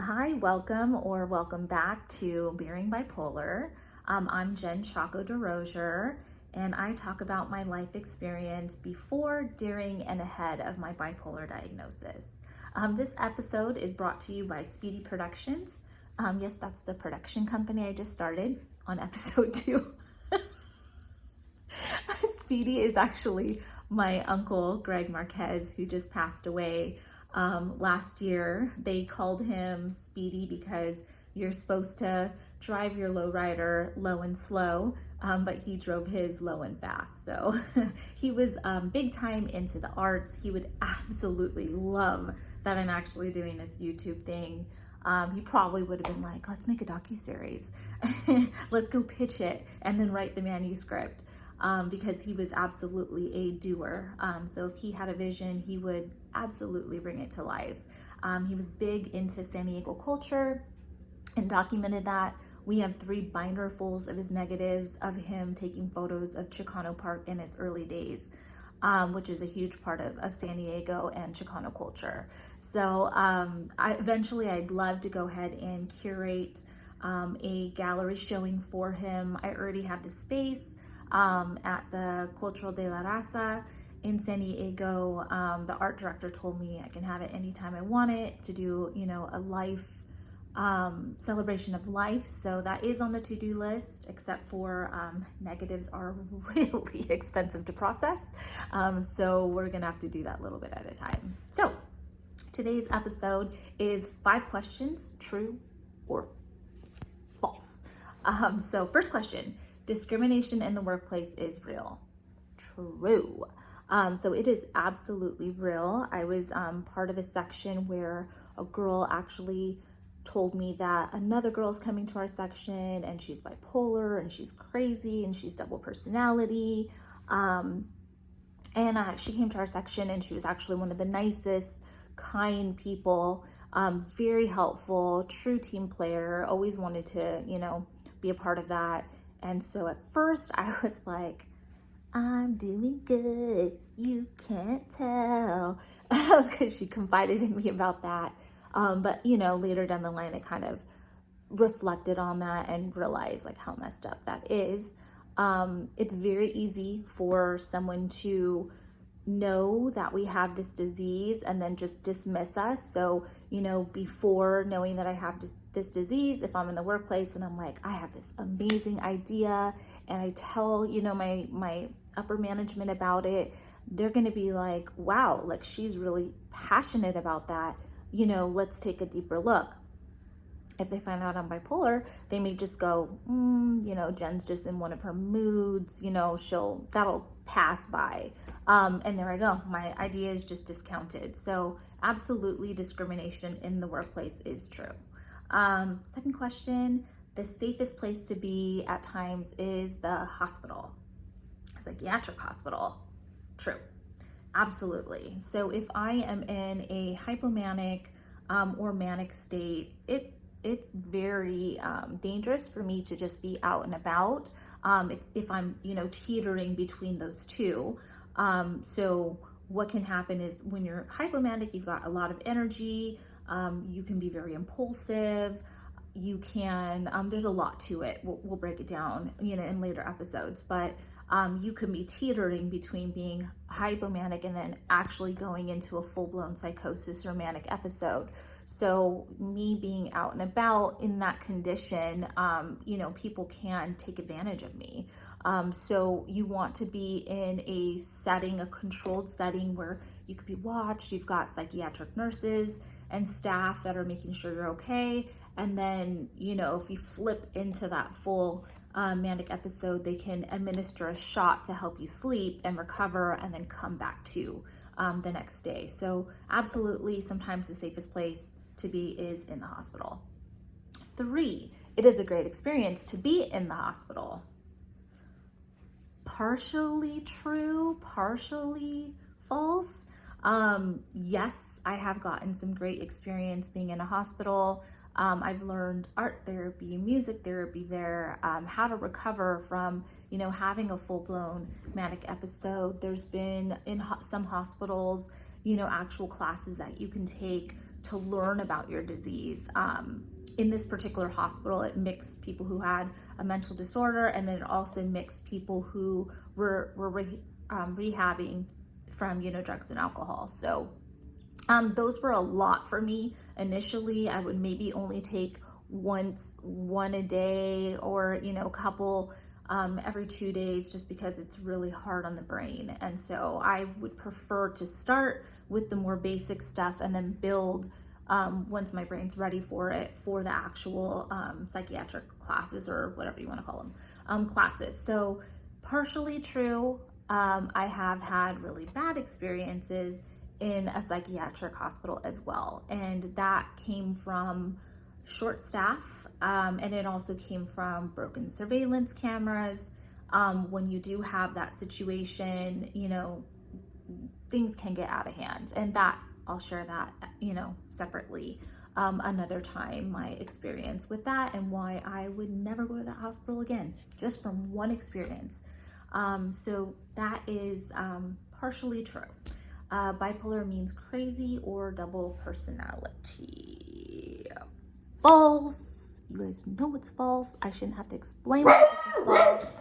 Hi, welcome back to Bearing Bipolar. I'm Jen Chaco DeRozier, and I talk about my life experience before, during, and ahead of my bipolar diagnosis. This episode is brought to you by Speedy Productions. Yes, that's the production company I just started on episode 2. Speedy is actually my uncle, Greg Marquez, who just passed away last year. They called him Speedy because you're supposed to drive your lowrider low and slow, but he drove his low and fast. So he was big time into the arts. He would absolutely love that I'm actually doing this YouTube thing. He probably would have been like, let's make a docuseries. Let's go pitch it and then write the manuscript. Because he was absolutely a doer. So if he had a vision, he would absolutely bring it to life. He was big into San Diego culture and documented that. We have 3 binderfuls of his negatives of him taking photos of Chicano Park in its early days, which is a huge part of San Diego and Chicano culture. So eventually I'd love to go ahead and curate a gallery showing for him. I already have the space at the Cultural de la Raza in San Diego. The art director told me I can have it anytime I want it to do, a life celebration of life. So that is on the to-do list, except for negatives are really expensive to process. So we're gonna have to do that a little bit at a time. So today's episode is 5 questions, true or false. So first question, discrimination in the workplace is real. True. So it is absolutely real. I was part of a section where a girl actually told me that another girl is coming to our section and she's bipolar and she's crazy and she's double personality. And she came to our section and she was actually one of the nicest, kind people, very helpful, true team player, always wanted to, be a part of that. And so at first I was like, I'm doing good, you can't tell, because she confided in me about that. But later down the line, I kind of reflected on that and realized like how messed up that is. It's very easy for someone to know that we have this disease and then just dismiss us. So, before knowing that I have this disease, if I'm in the workplace and I'm like, I have this amazing idea and I tell, my upper management about it, they're going to be like, wow, like she's really passionate about that. Let's take a deeper look. If they find out I'm bipolar, they may just go, Jen's just in one of her moods, that'll pass by. And there I go. My idea is just discounted. So absolutely discrimination in the workplace is true. Second question, the safest place to be at times is the hospital, psychiatric hospital. True. Absolutely. So if I am in a hypomanic or manic state, it's very dangerous for me to just be out and about if I'm, teetering between those two. So what can happen is when you're hypomanic, you've got a lot of energy. You can be very impulsive. You can, there's a lot to it. We'll break it down, in later episodes, but you can be teetering between being hypomanic and then actually going into a full-blown psychosis or manic episode. So me being out and about in that condition, people can take advantage of me. So you want to be in a setting, a controlled setting where you could be watched. You've got psychiatric nurses and staff that are making sure you're okay. And then, if you flip into that full manic episode, they can administer a shot to help you sleep and recover and then come back to the next day. So absolutely, sometimes the safest place to be is in the hospital. 3, it is a great experience to be in the hospital. Partially true, partially false. Yes, I have gotten some great experience being in a hospital. I've learned art therapy, music therapy there, how to recover from, having a full-blown manic episode. There's been in some hospitals, actual classes that you can take to learn about your disease. In this particular hospital, it mixed people who had a mental disorder, and then it also mixed people who were rehabbing from, drugs and alcohol. So those were a lot for me. Initially, I would maybe only take one a day, or, a couple every 2 days, just because it's really hard on the brain. And so I would prefer to start with the more basic stuff and then build once my brain's ready for it, for the actual psychiatric classes, or whatever you want to call them, classes. So partially true. I have had really bad experiences in a psychiatric hospital as well. And that came from short staff, and it also came from broken surveillance cameras. When you do have that situation, things can get out of hand, and that I'll share that, separately another time, my experience with that and why I would never go to that hospital again, just from one experience. So that is partially true. Bipolar means crazy or double personality. False. You guys know it's false. I shouldn't have to explain why this is false.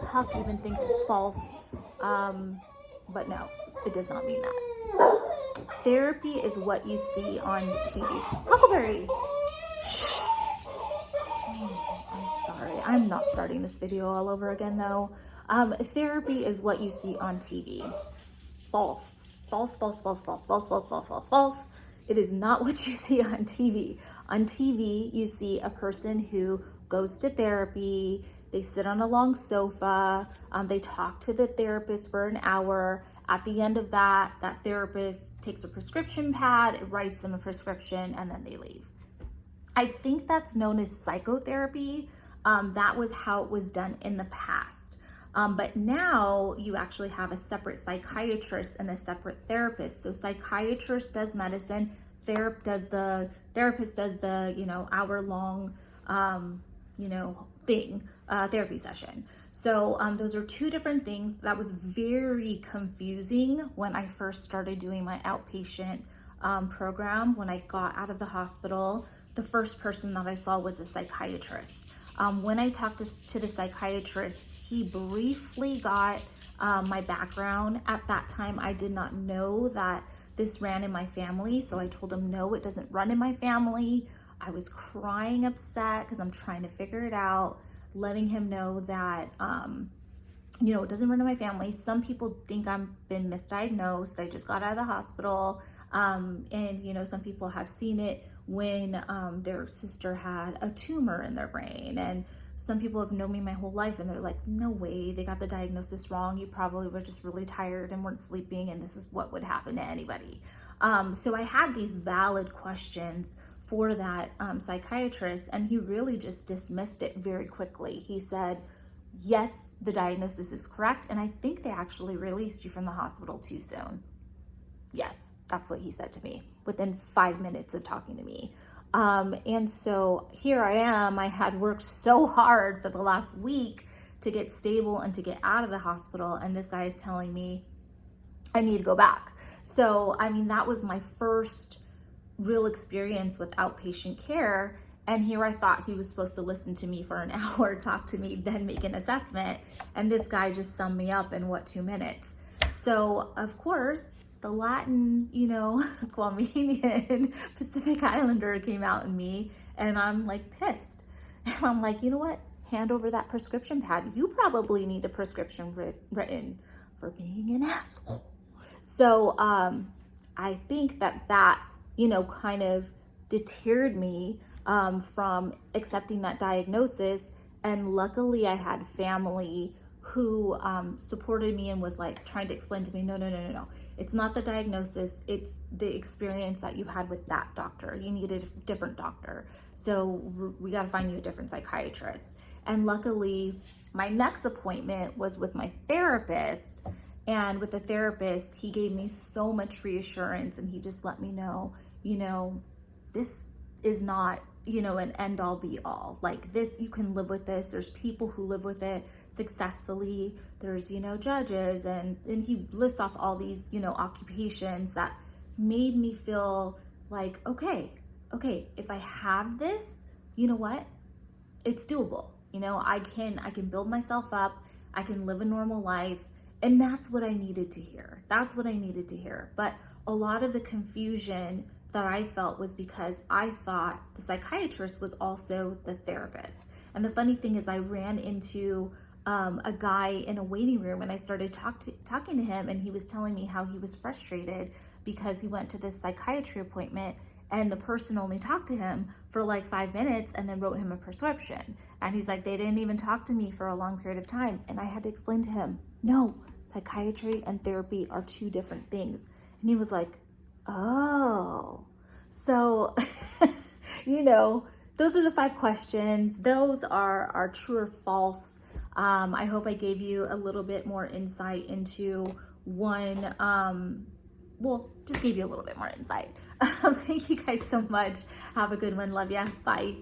Huck even thinks it's false. But no, it does not mean that. Therapy is what you see on TV. Huckleberry! Shh! Oh, I'm sorry. I'm not starting this video all over again, though. Therapy is what you see on TV. False. False, false, false, false, false, false, false, false, false. It is not what you see on TV. On TV, you see a person who goes to therapy, they sit on a long sofa, they talk to the therapist for an hour. At the end of that therapist takes a prescription pad, writes them a prescription, and then they leave. I think that's known as psychotherapy. That was how it was done in the past. But now you actually have a separate psychiatrist and a separate therapist. So psychiatrist does medicine, therapist does the, hour-long, therapy session. So those are two different things. That was very confusing when I first started doing my outpatient program. When I got out of the hospital, the first person that I saw was a psychiatrist. When I talked to the psychiatrist, he briefly got my background. At that time, I did not know that this ran in my family. So I told him, no, it doesn't run in my family. I was crying upset because I'm trying to figure it out, letting him know that, it doesn't run in my family. Some people think I've been misdiagnosed. I just got out of the hospital. And, some people have seen it when their sister had a tumor in their brain. And some people have known me my whole life, and they're like, no way, they got the diagnosis wrong. You probably were just really tired and weren't sleeping, and this is what would happen to anybody. So I had these valid questions for that psychiatrist, and he really just dismissed it very quickly. He said, yes, the diagnosis is correct, and I think they actually released you from the hospital too soon. Yes, that's what he said to me within 5 minutes of talking to me. And so here I am. I had worked so hard for the last week to get stable and to get out of the hospital, and this guy is telling me I need to go back. So, that was my first real experience with outpatient care. And here I thought he was supposed to listen to me for an hour, talk to me, then make an assessment. And this guy just summed me up in 2 minutes. So of course, the Latin, Guamanian Pacific Islander came out in me, and I'm like pissed. And I'm like, you know what? Hand over that prescription pad. You probably need a prescription written for being an asshole. So I think that kind of deterred me from accepting that diagnosis. And luckily I had family who supported me and was like trying to explain to me, no. It's not the diagnosis. It's the experience that you had with that doctor. You need a different doctor. So we got to find you a different psychiatrist. And luckily my next appointment was with my therapist. And with the therapist, he gave me so much reassurance, and he just let me know, this is not, an end all be all. Like this, you can live with this. There's people who live with it successfully. There's, judges, and he lists off all these, occupations that made me feel like, okay, if I have this, you know what? It's doable. You know, I can build myself up. I can live a normal life. And that's what I needed to hear. That's what I needed to hear. But a lot of the confusion that I felt was because I thought the psychiatrist was also the therapist. And the funny thing is, I ran into a guy in a waiting room, and I started talking to him, and he was telling me how he was frustrated because he went to this psychiatry appointment and the person only talked to him for like 5 minutes and then wrote him a prescription. And he's like, they didn't even talk to me for a long period of time. And I had to explain to him, no, psychiatry and therapy are two different things. And he was like, oh. So, you know, those are the 5 questions. Those are true or false. I hope I gave you a little bit more insight into one, just gave you a little bit more insight. Thank you guys so much. Have a good one. Love ya. Bye.